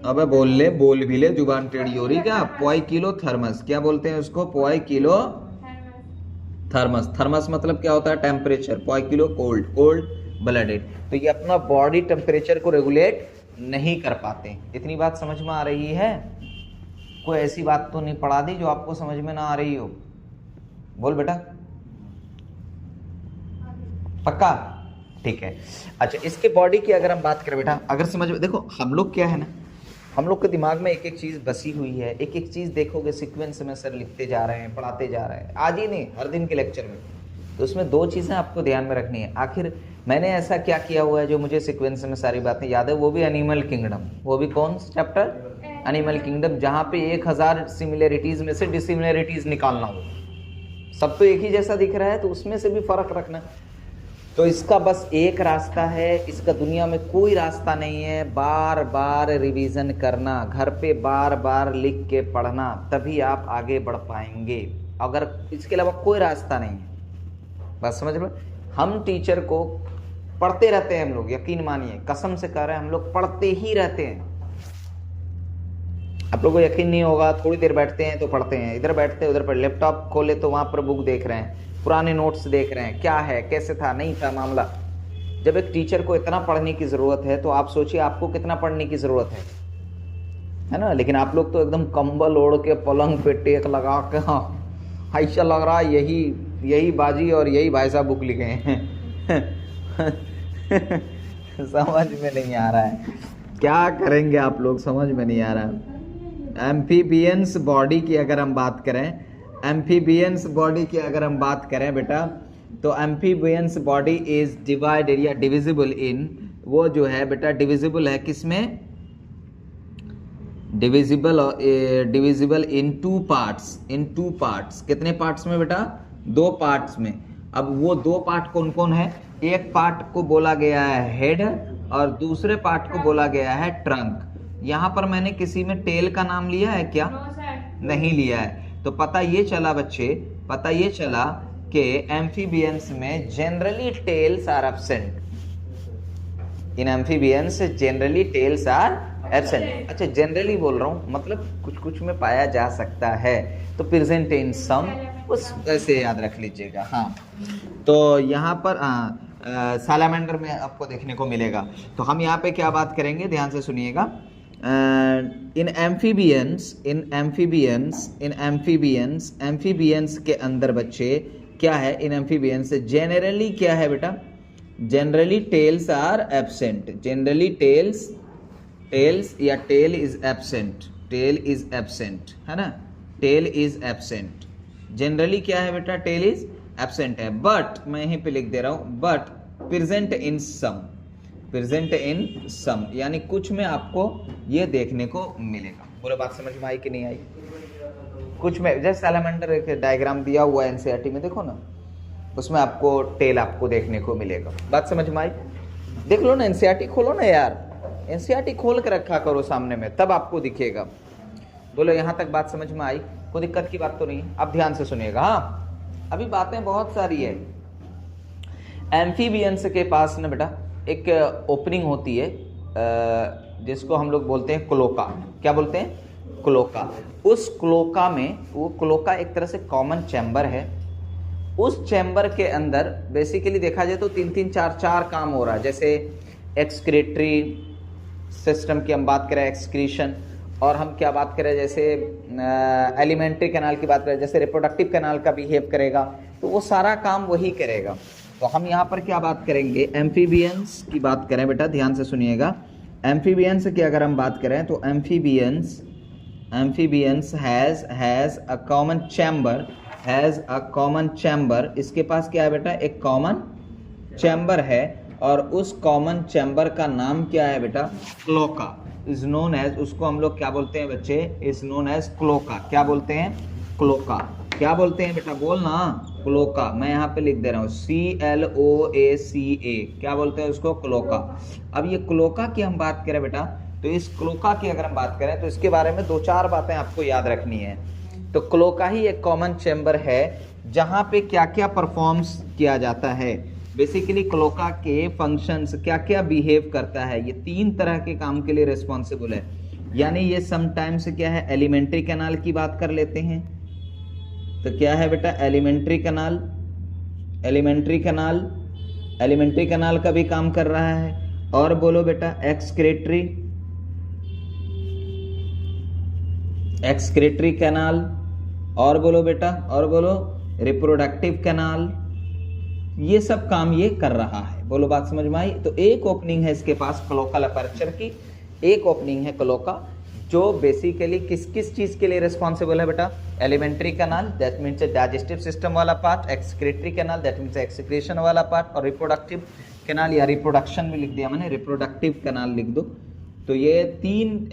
अबे बोल भी ले, जुबान टेढ़ी हो रही क्या, पोइकिलोथर्मस। क्या बोलते हैं उसको, पोइकिलोथर्मस। थर्मस मतलब क्या होता है, टेम्परेचर, पोइकिलो कोल्ड, ब्लडेड। तो ये अपना बॉडी टेम्परेचर को रेगुलेट नहीं कर पाते। इतनी बात समझ में आ रही है? कोई ऐसी बात तो नहीं पढ़ा दी जो आपको समझ में ना आ रही हो? बोल बेटा, पक्का? ठीक है। अच्छा, इसके बॉडी की अगर हम बात करें बेटा, अगर समझ में, देखो हम लोग क्या है ना, हम लोग के दिमाग में एक एक चीज़ बसी हुई है। एक एक चीज़ देखोगे सीक्वेंस में सर लिखते जा रहे हैं, पढ़ाते जा रहे हैं, आज ही नहीं हर दिन के लेक्चर में। तो उसमें दो चीज़ें आपको ध्यान में रखनी है। आखिर मैंने ऐसा क्या किया हुआ है जो मुझे सीक्वेंस में सारी बातें याद है? वो भी एनिमल किंगडम। वो भी कौन चैप्टर? एनिमल किंगडम, जहाँ पे 1000 सिमिलरिटीज़ में से डिसिमिलरिटीज़ निकालना हो। सब तो एक ही जैसा दिख रहा है, तो उसमें से भी फर्क रखना। तो इसका बस एक रास्ता है, इसका दुनिया में कोई रास्ता नहीं है। बार बार रिवीजन करना, घर पे बार बार लिख के पढ़ना, तभी आप आगे बढ़ पाएंगे। अगर इसके अलावा कोई रास्ता नहीं है। बस समझ लो, हम टीचर को पढ़ते रहते हैं हम लोग, यकीन मानिए, कसम से कह रहे हैं, हम लोग पढ़ते ही रहते हैं। आप लोगों को यकीन नहीं होगा, थोड़ी देर बैठते हैं तो पढ़ते हैं, इधर बैठते हैं उधर पर, लैपटॉप खोले तो वहाँ पर बुक देख रहे हैं, पुराने नोट्स देख रहे हैं, क्या है, कैसे था, नहीं था मामला। जब एक टीचर को इतना पढ़ने की ज़रूरत है तो आप सोचिए आपको कितना पढ़ने की ज़रूरत है ना। लेकिन आप लोग तो एकदम कंबल ओढ़ के पलंग पे टेक लगा के, हाँ ऐसा लग रहा है यही बाजी और यही भाई साहब बुक लिखे हैं। समझ में नहीं आ रहा है, क्या करेंगे आप लोग, समझ में नहीं आ रहा। एम्फीबियंस बॉडी की अगर हम बात करें, एम्फीबियंस बॉडी की अगर हम बात करें बेटा, तो एम्फीबियंस बॉडी इज डिवाइडेड या डिविजिबल इन, वो जो है बेटा डिविजिबल है किसमें? डिविजिबल इन टू पार्ट्स। कितने पार्ट्स में बेटा? 2 पार्ट्स में। अब वो 2 पार्ट कौन कौन है? एक पार्ट को बोला गया है हेड और दूसरे पार्ट को बोला गया है ट्रंक। यहाँ पर मैंने किसी में टेल का नाम लिया है क्या? नहीं लिया है। तो पता ये चला बच्चे, पता ये चला कि एम्फीबियंस में generally tails are absent. In amphibians generally tails are absent. अच्छा, जनरली बोल रहा हूँ, मतलब कुछ कुछ में पाया जा सकता है, तो प्रेजेंट इन सम, उस ऐसे याद रख लीजिएगा। हाँ, तो यहाँ पर सालामेंडर में आपको देखने को मिलेगा। तो हम यहाँ पे क्या बात करेंगे, ध्यान से सुनिएगा। इन एम्फीबियंस के अंदर बच्चे क्या है? इन एम्फीबियंस जनरली क्या है बेटा? Generally tails are absent. Generally tails या टेल इज एब्सेंट, है ना, टेल इज एब्सेंट। जनरली क्या है बेटा? टेल इज एब्सेंट है। बट मैं यहीं पे लिख दे रहा हूं, बट प्रेजेंट इन सम, यानी कुछ में आपको ये देखने को मिलेगा। पूरा बात समझ में आई कि नहीं आई? कुछ में, जैसे सैलामेंडर एक डायग्राम दिया हुआ है एनसीईआरटी में, देखो ना, उसमें आपको टेल आपको देखने को मिलेगा। बात समझ में आई? देख लो ना, एनसीईआरटी खोलो ना यार, एनसीईआरटी खोल के रखा करो सामने में, तब आपको दिखेगा। बोलो यहाँ तक बात समझ में आई? कोई दिक्कत की बात तो नहीं? अब ध्यान से सुनिएगा। हाँ, अभी बातें बहुत सारी है। एम्फीबियंस के पास ना बेटा एक ओपनिंग होती है, जिसको हम लोग बोलते हैं क्लोका। क्या बोलते हैं? क्लोका। उस क्लोका में, वो क्लोका एक तरह से कॉमन चैम्बर है। उस चैम्बर के अंदर बेसिकली देखा जाए तो 3-3, 4-4 काम हो रहा है। जैसे एक्सक्रीटरी सिस्टम की हम बात करें, एक्सक्रीशन, और हम क्या बात करें, जैसे एलिमेंट्री कैनाल की बात करें, जैसे रिप्रोडक्टिव कैनाल का बिहेव करेगा, तो वो सारा काम वही करेगा। तो हम यहाँ पर क्या बात करेंगे? एम्फीबियंस की बात करें बेटा, ध्यान से सुनिएगा। एम्फीबियंस की अगर हम बात करें तो amphibians has a common chamber. इसके पास क्या है बेटा? एक कॉमन चैम्बर है, और उस कॉमन चैम्बर का नाम क्या है बेटा? क्लोका। इज नोन एज, उसको हम लोग क्या बोलते हैं बच्चे? Is known as cloaca. क्या बोलते हैं? क्लोका। क्या बोलते हैं बेटा? बोल ना, क्लोका। मैं यहाँ पे लिख दे रहा हूँ CLOACA। क्या बोलते हैं उसको? क्लोका। अब ये क्लोका की हम बात करें बेटा, तो इस क्लोका की अगर हम बात करें तो इसके बारे में 2-4 बातें आपको याद रखनी है। तो क्लोका ही एक कॉमन चैम्बर है जहाँ पे क्या क्या परफॉर्म्स किया जाता है। बेसिकली क्लोका के फंक्शंस क्या क्या बिहेव करता है, ये 3 तरह के काम के लिए रिस्पॉन्सिबल है। यानी ये समटाइम्स क्या है? एलिमेंट्री कैनाल की बात कर लेते हैं। तो क्या है बेटा? एलिमेंट्री कैनाल एलिमेंट्री कैनाल का भी काम कर रहा है। और बोलो बेटा एक्सक्रेटरी कैनाल, और बोलो बेटा, और बोलो रिप्रोडक्टिव कैनाल। ये सब काम ये कर रहा है। बोलो बात समझ में आई? तो एक ओपनिंग है इसके पास क्लोकल अपर्चर की, एक ओपनिंग है क्लोका, जो बेसिकली किस किस चीज के लिए रिस्पॉन्सिबल है बेटा? Alimentary canal, that means digestive system वाला part, excretory canal, that means excretion वाला पार्ट, और रिप्रोडक्टिव कैनाल या रिप्रोडक्शन भी लिख दिया मैंने, रिप्रोडक्टिव कैनाल लिख दो। तो ये तीन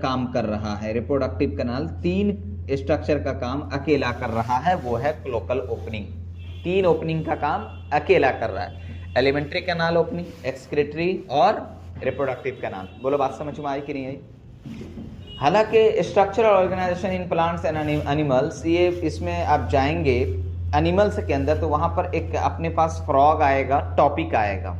काम कर रहा है। रिप्रोडक्टिव कैनाल तीन स्ट्रक्चर का काम अकेला कर रहा है, वो है क्लोकल ओपनिंग। तीन ओपनिंग का काम अकेला कर रहा है, एलिमेंट्री कैनाल ओपनिंग, एक्सक्रेटरी और रिप्रोडक्टिव कैनाल। बोलो बात समझ में आई कि नहीं आई? हालांकि structural organization in plants and animals, ये इसमें आप जाएंगे एनिमल्स के अंदर तो वहां पर एक अपने पास फ्रॉग आएगा, टॉपिक आएगा,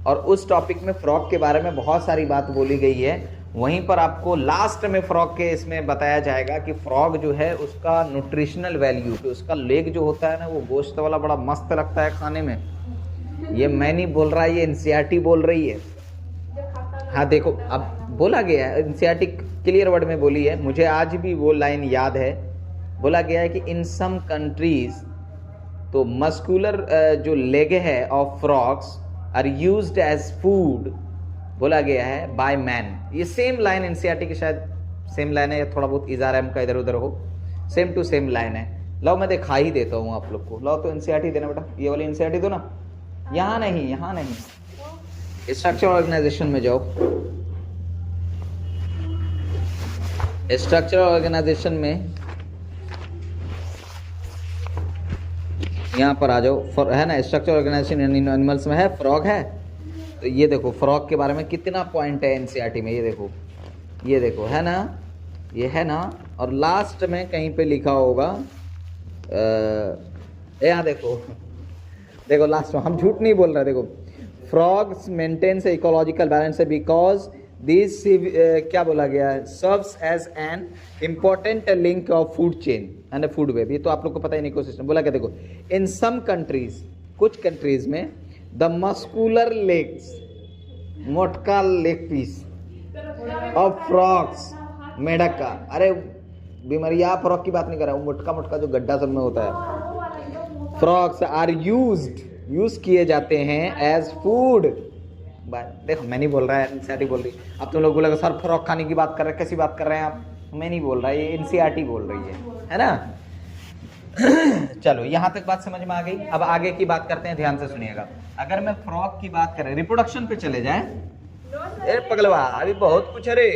और उस टॉपिक में फ्रॉग के बारे में बहुत सारी बात बोली गई है। वहीं पर आपको लास्ट में फ्रॉग के इसमें बताया जाएगा कि फ्रॉग जो है उसका न्यूट्रिशनल वैल्यू, तो उसका लेग जो होता है ना, वो गोश्त वाला बड़ा मस्त लगता है खाने में। ये मैं नहीं बोल रहा, ये एनसीईआरटी बोल रही है। हाँ देखो, अब बोला गया है, एनसीईआरटी क्लियर वर्ड में बोली है, मुझे आज भी वो लाइन याद है। बोला गया है कि इन सम कंट्रीज तो मस्कुलर जो लेग है of frogs are used as food, बोला गया है बाय मैन। ये सेम लाइन एनसीईआरटी की शायद सेम लाइन है, या थोड़ा बहुत इज़ार एम का इधर उधर हो, सेम टू सेम लाइन है। लो मैं दिखा ही देता हूँ आप लोग को। लो तो एनसीईआरटी देना बेटा, ये वाली एनसीईआरटी दो ना। यहाँ नहीं, यहाँ नहीं, स्ट्रक्चर ऑर्गेनाइजेशन में जाओ। स्ट्रक्चर ऑर्गेनाइजेशन में यहाँ पर आ जाओ, है ना, स्ट्रक्चर ऑर्गेनाइजेशन एनिमल्स में है, फ्रॉग है। तो ये देखो फ्रॉग के बारे में कितना पॉइंट है एनसीईआरटी में, ये देखो, ये देखो, है ना, ये है ना। और लास्ट में कहीं पे लिखा होगा, यहाँ देखो, देखो लास्ट में, हम झूठ नहीं बोल रहे, देखो frogs maintains ecological balance because this क्या बोला गया है, serves as an important link of food chain and food web. ये तो आप लोग को पता है, इकोसिस्टम बोला क्या? देखो इन सम कंट्रीज, कुछ कंट्रीज में द मस्कुलर लेग्स, मोटका लेग पीस ऑफ फ्रॉग्स, मेढक का, अरे बीमारिया फ्रॉग की बात नहीं कर रहा हूँ, मोटका मोटका जो गड्ढा सब में होता है, फ्रॉग्स आर यूज किए जाते हैं एज फूड। देखो मैं नहीं बोल रहा है, एनसीईआरटी बोल रही। अब तुम लोग बोलेगा सर फ्रॉग खाने की बात कर रहे हैं, कैसी बात कर रहे हैं आप? मैं नहीं बोल रहा, ये एनसीईआरटी बोल रही है ना। चलो यहाँ तक बात समझ में आ गई। अब आगे की बात करते हैं, ध्यान से सुनिएगा। अगर मैं फ्रॉग की बात करें, रिप्रोडक्शन पे चले जाएं, ए पगलवा अभी बहुत कुछ है रे।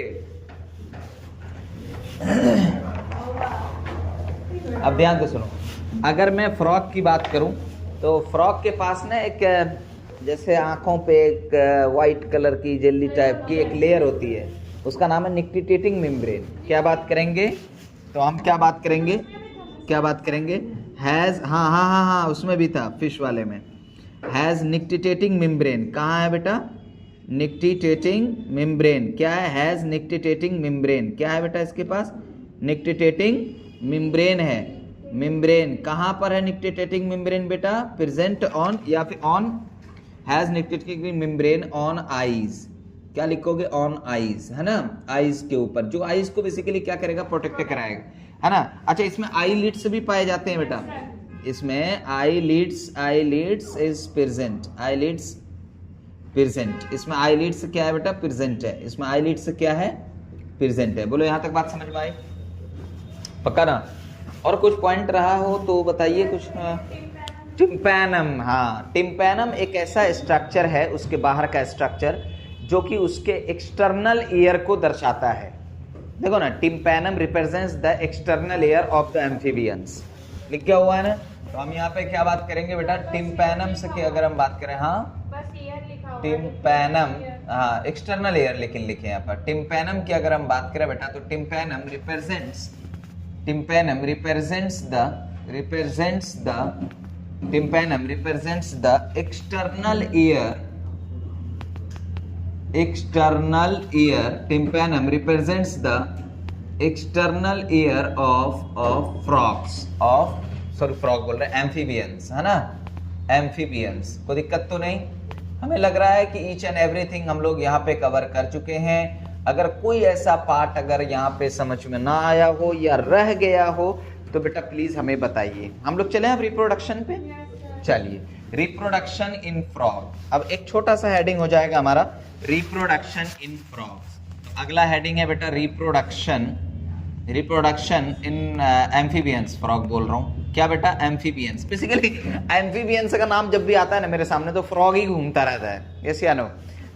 अब ध्यान से सुनो, अगर मैं फ्रॉग की बात करूं तो फ्रॉग के पास ना एक, जैसे आंखों पे एक वाइट कलर की जेली टाइप की एक लेयर होती है, उसका नाम है निक्टिटेटिंग मेम्ब्रेन। क्या बात करेंगे? तो हम क्या बात करेंगे, क्या बात करेंगे? हैज, हाँ हाँ हाँ हाँ, उसमें भी था फिश वाले में, हैज निक्टिटेटिंग मेम्ब्रेन। कहाँ है बेटा? Nictitating membrane. क्या है? Has nictitating membrane. क्या है बेटा इसके पास? निक्टिटेटिंग मेम्ब्रेन है। मेम्ब्रेन कहाँ पर है? निक्टिटेटिंग मेम्ब्रेन बेटा प्रेजेंट ऑन, या फिर on, has nictitating membrane on eyes. क्या लिखोगे? ऑन आईज, है ना, आईज के ऊपर, जो आईज को बेसिकली क्या करेगा? प्रोटेक्ट कराएगा, है ना। अच्छा, इसमें आईलिड्स भी पाए जाते हैं बेटा, इसमें eyelids is present, eyelids present. इसमें आईलिड्स क्या है बेटा? प्रेजेंट है। इसमें आईलिड्स क्या है? प्रेजेंट है। बोलो यहाँ तक बात समझ में आई? पक्का ना? और कुछ पॉइंट रहा हो तो बताइए कुछ। टिम्पैनम, हाँ, टिम्पैनम एक ऐसा स्ट्रक्चर है, उसके बाहर का स्ट्रक्चर, जो कि उसके एक्सटर्नल ईयर को दर्शाता है। देखो ना, tympanum represents the external ear of the amphibians, लिख क्या हुआ है ना। तो हम यहाँ पे क्या बात करेंगे बेटा? टिम्पैनम से की अगर हम बात करें, हाँ टिम्पैनम, हाँ एक्सटर्नल ईयर लेकिन लिखे यहाँ पर। टिम्पैनम की अगर हम बात करें बेटा, तो tympanum represents the external ear, tympanum represents the external ear of frogs, frog बोल रहे हैं, एम्फीबियंस, है ना, एम्फीबियंस। कोई दिक्कत तो नहीं? हमें लग रहा है कि ईच एंड एवरीथिंग हम लोग यहाँ पे कवर कर चुके हैं। अगर कोई ऐसा पार्ट अगर यहाँ पे समझ में ना आया हो या रह गया हो तो बेटा प्लीज हमें बताइए। हम लोग चले अब रिप्रोडक्शन पे। चलिए, रिप्रोडक्शन इन फ्रॉग। अब एक छोटा सा हेडिंग हो जाएगा हमारा रिप्रोडक्शन इन फ्रॉग। तो अगला हेडिंग है बेटा रिप्रोडक्शन इन एम्फीबियंस। फ्रॉग बोल रहा हूँ क्या बेटा? एम्फीबियंस। बेसिकली एम्फीबियंस का नाम जब भी आता है ना मेरे सामने तो फ्रॉग ही घूमता रहता है। यस या नो?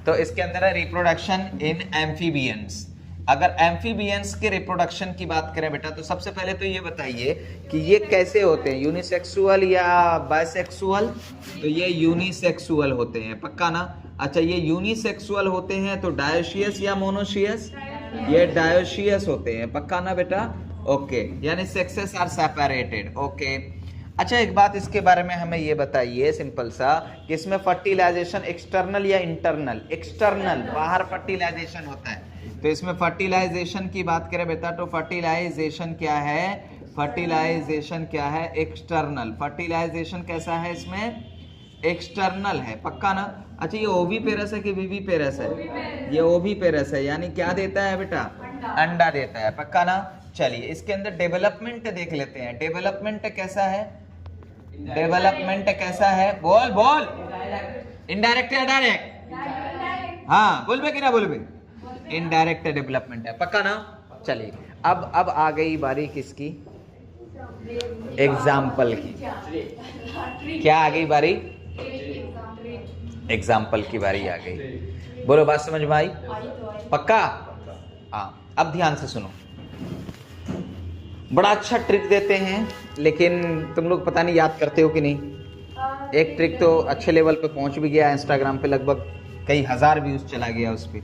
तो इसके अंदर है रिप्रोडक्शन इन एम्फीबियंस। अगर एम्फीबियंस के रिप्रोडक्शन की बात करें बेटा तो सबसे पहले तो ये बताइए कि ये कैसे होते हैं, यूनिसेक्सुअल या बाइसेक्सुअल? तो ये यूनिसेक्सुअल होते हैं, पक्का ना? अच्छा, ये यूनिसेक्सुअल होते हैं तो डायोशियस या मोनोशियस? ये डायोशियस होते हैं, पक्का ना बेटा? ओके, यानी सेक्सेस आर सेपरेटेड। ओके, अच्छा एक बात इसके बारे में हमें ये बताइए सिंपल सा कि इसमें फर्टिलाइजेशन एक्सटर्नल या इंटरनल? एक्सटर्नल, बाहर फर्टिलाइजेशन होता है। तो इसमें फर्टिलाइजेशन की बात करें बेटा तो फर्टिलाइजेशन क्या है? फर्टिलाइजेशन क्या है? एक्सटर्नल। फर्टिलाइजेशन कैसा है इसमें? एक्सटर्नल है, पक्का ना? अच्छा, ये ओवीपेरस है कि विविपेरस है? ये ओवीपेरस है, यानी क्या देता है बेटा? अंडा देता है, पक्का ना? चलिए, इसके अंदर डेवलपमेंट देख लेते हैं। डेवलपमेंट कैसा है? डेवलपमेंट कैसा है? बोल बोल। इनडायरेक्ट या डायरेक्ट? हाँ, बोल बे कि ना बोल बे? इनडायरेक्ट डेवलपमेंट है, पक्का ना? चलिए, अब आ गई बारी किसकी? एग्जाम्पल की। क्या आ गई बारी? एग्जाम्पल की बारी आ गई। बोलो, बात समझ में आई? पक्का? हाँ, अब ध्यान से सुनो। बड़ा अच्छा ट्रिक देते हैं लेकिन तुम लोग पता नहीं याद करते हो कि नहीं। एक ट्रिक तो अच्छे लेवल पे पहुंच भी गया, इंस्टाग्राम पे लगभग कई हजार व्यूज चला गया उस पे।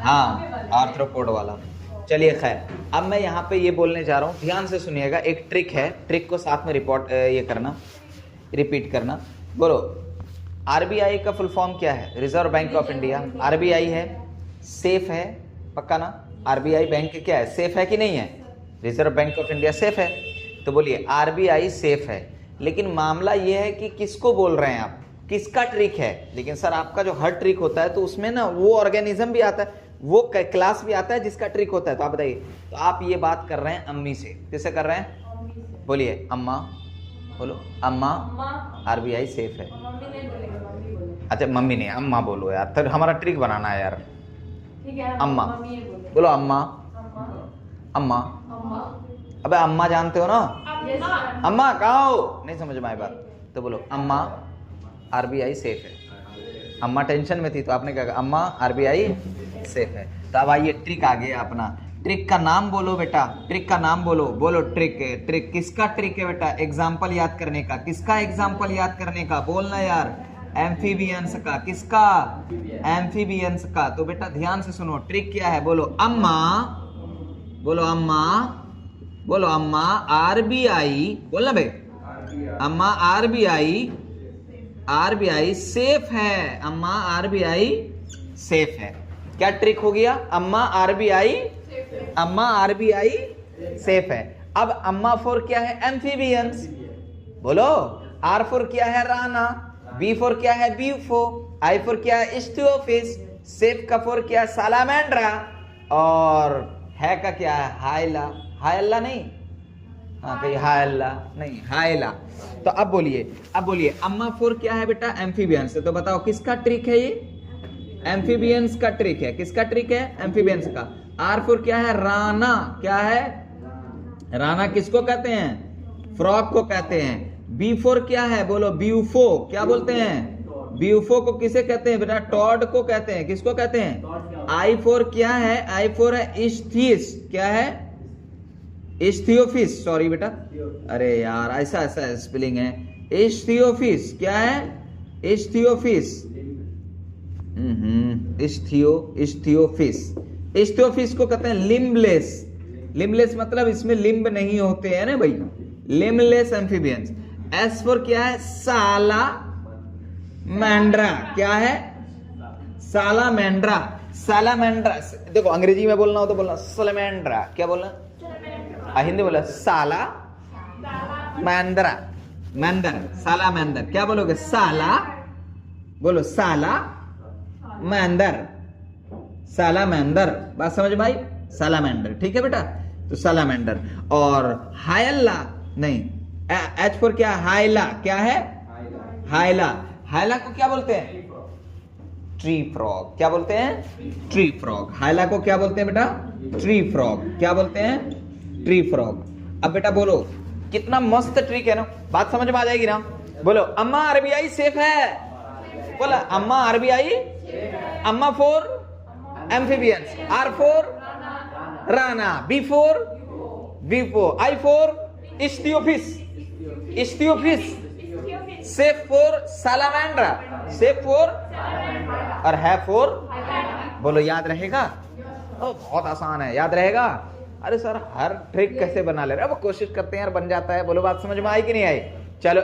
हाँ, आर्थ्रोपोड वाला। चलिए खैर, अब मैं यहाँ पे ये बोलने जा रहा हूँ, ध्यान से सुनिएगा। एक ट्रिक है, ट्रिक को साथ में ये करना, रिपीट करना। बोलो, आरबीआई का फुल फॉर्म क्या है? Reserve bank of India. RBI है, सेफ है, पक्का ना? आरबीआई बैंक क्या है? सेफ है कि नहीं है? Reserve bank of India safe है। तो बोलिए आरबीआई सेफ है। लेकिन मामला ये है कि किसको बोल रहे हैं आप? किसका ट्रिक है? लेकिन सर आपका जो हर ट्रिक होता है तो उसमें ना वो ऑर्गेनिज्म भी आता है, वो क्लास भी आता है जिसका ट्रिक होता है। तो आप बताइए, तो आप ये बात कर रहे हैं अम्मी से। किससे कर रहे हैं? बोलिए अम्मा। बोलो अम्मा, आरबीआई सेफ है। अच्छा, मम्मी नहीं, अम्मा बोलो यार, तो हमारा ट्रिक बनाना है यार। अम्मा बोलो। अम्मा, अम्मा। अबे अम्मा जानते हो ना? अम्मा कहाँ हो? नहीं समझ में आई बात? तो बोलो अम्मा, आरबीआई सेफ है। अम्मा टेंशन में थी तो आपने क्या कहा? अम्मा, आरबीआई सेफ है। तो अब आइए, ट्रिक आ गया अपना। ट्रिक का नाम बोलो बेटा, ट्रिक का नाम बोलो। बोलो ट्रिक है। ट्रिक किसका ट्रिक है बेटा? एग्जाम्पल याद करने का। किसका एग्जाम्पल याद करने का? बोलना यार। एम्फीबियंस का। किसका? एम्फीबियंस का। तो बेटा ध्यान से सुनो, ट्रिक क्या है? बोलो अम्मा, बोलो अम्मा, बोलो अम्मा, आरबीआई, बोलना बे। अम्मा आरबीआई, आरबीआई सेफ है। अम्मा आरबीआई सेफ है। क्या ट्रिक हो गया? अम्मा आरबीआई, अम्मा आरबीआई सेफ है। अब अम्मा फॉर क्या है? एम्फीबियंस। बोलो, आर फॉर क्या है? राना। बी फॉर क्या है? बीफो। आई फॉर क्या है? इस्टियोफिस। सेफ का फॉर क्या है? सालामेंड्रा। और है का क्या है? हायला। हायला नहीं, हाँ कहीं हायला नहीं, हायला। तो अब बोलिए, अब बोलिए अम्मा फोर क्या है बेटा? एम्फीबियंस। तो बताओ किसका ट्रिक है ये? एम्फीबियंस का ट्रिक है। किसका ट्रिक है? एम्फीबियंस का। आर फोर क्या है? राना। क्या है? राना किसको कहते हैं? फ्रॉग को कहते हैं। बी फोर क्या है? बोलो ब्यूफो। क्या बोलते हैं? ब्यूफो को किसे कहते हैं बेटा? टॉड को कहते हैं। किसको कहते हैं? आई फोर क्या है? आई फोर है इस्थिस। क्या है? इस्थियोफिस। सॉरी बेटा, अरे यार ऐसा ऐसा स्पेलिंग है। इस्थियोफिस। क्या है? इस्थियोफिस। इस्थियोफिस। इस्थियोफिस को कहते हैं लिम्बलेस। लिम्बलेस मतलब इसमें लिम्ब नहीं होते हैं ना भाई, लिम्बलेस एम्फीबियंस। एस फॉर क्या है? साला मैंड्रा। क्या है? सालामेंड्रा। सालामेंड्रा। देखो अंग्रेजी में बोलना हो तो बोलना सालामेंड्रा। क्या बोलना? हिंदी बोला साला मैंड्रा। मैंदर, साला मैंदर। क्या बोलोगे? साला, बोलो साला मैंदर, साला मैंदर। बात समझ में आई? साला मैंदर, ठीक है बेटा। तो साला मैंदर। और हायला नहीं, एच फॉर क्या? हायला। क्या है? हायला। हायला को क्या बोलते हैं? Tree frog. क्या बोलते हैं? Tree frog. हायला को क्या बोलते हैं बेटा? Tree frog. क्या बोलते हैं? Tree frog. अब बेटा बोलो, कितना मस्त ट्रिक है ना, बात समझ में आ जाएगी ना। बोलो अम्मा आरबीआई सेफ है। बोला अम्मा आरबीआई। अम्मा for amphibians, R for Rana, B for I for Ichthyophis, S for Salamandra, S for और है फोर। बोलो याद रहेगा? बहुत आसान है, याद रहेगा। अरे सर हर ट्रिक कैसे बना ले रहे हैं? वो कोशिश करते हैं यार, बन जाता है। बोलो बात समझ में आई कि नहीं आई? चलो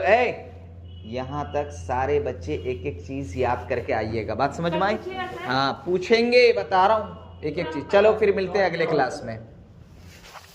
यहां तक सारे बच्चे एक एक चीज याद करके आइएगा। बात समझ में आई? हाँ पूछेंगे, बता रहा हूं एक एक चीज। चलो फिर मिलते हैं अगले क्लास में।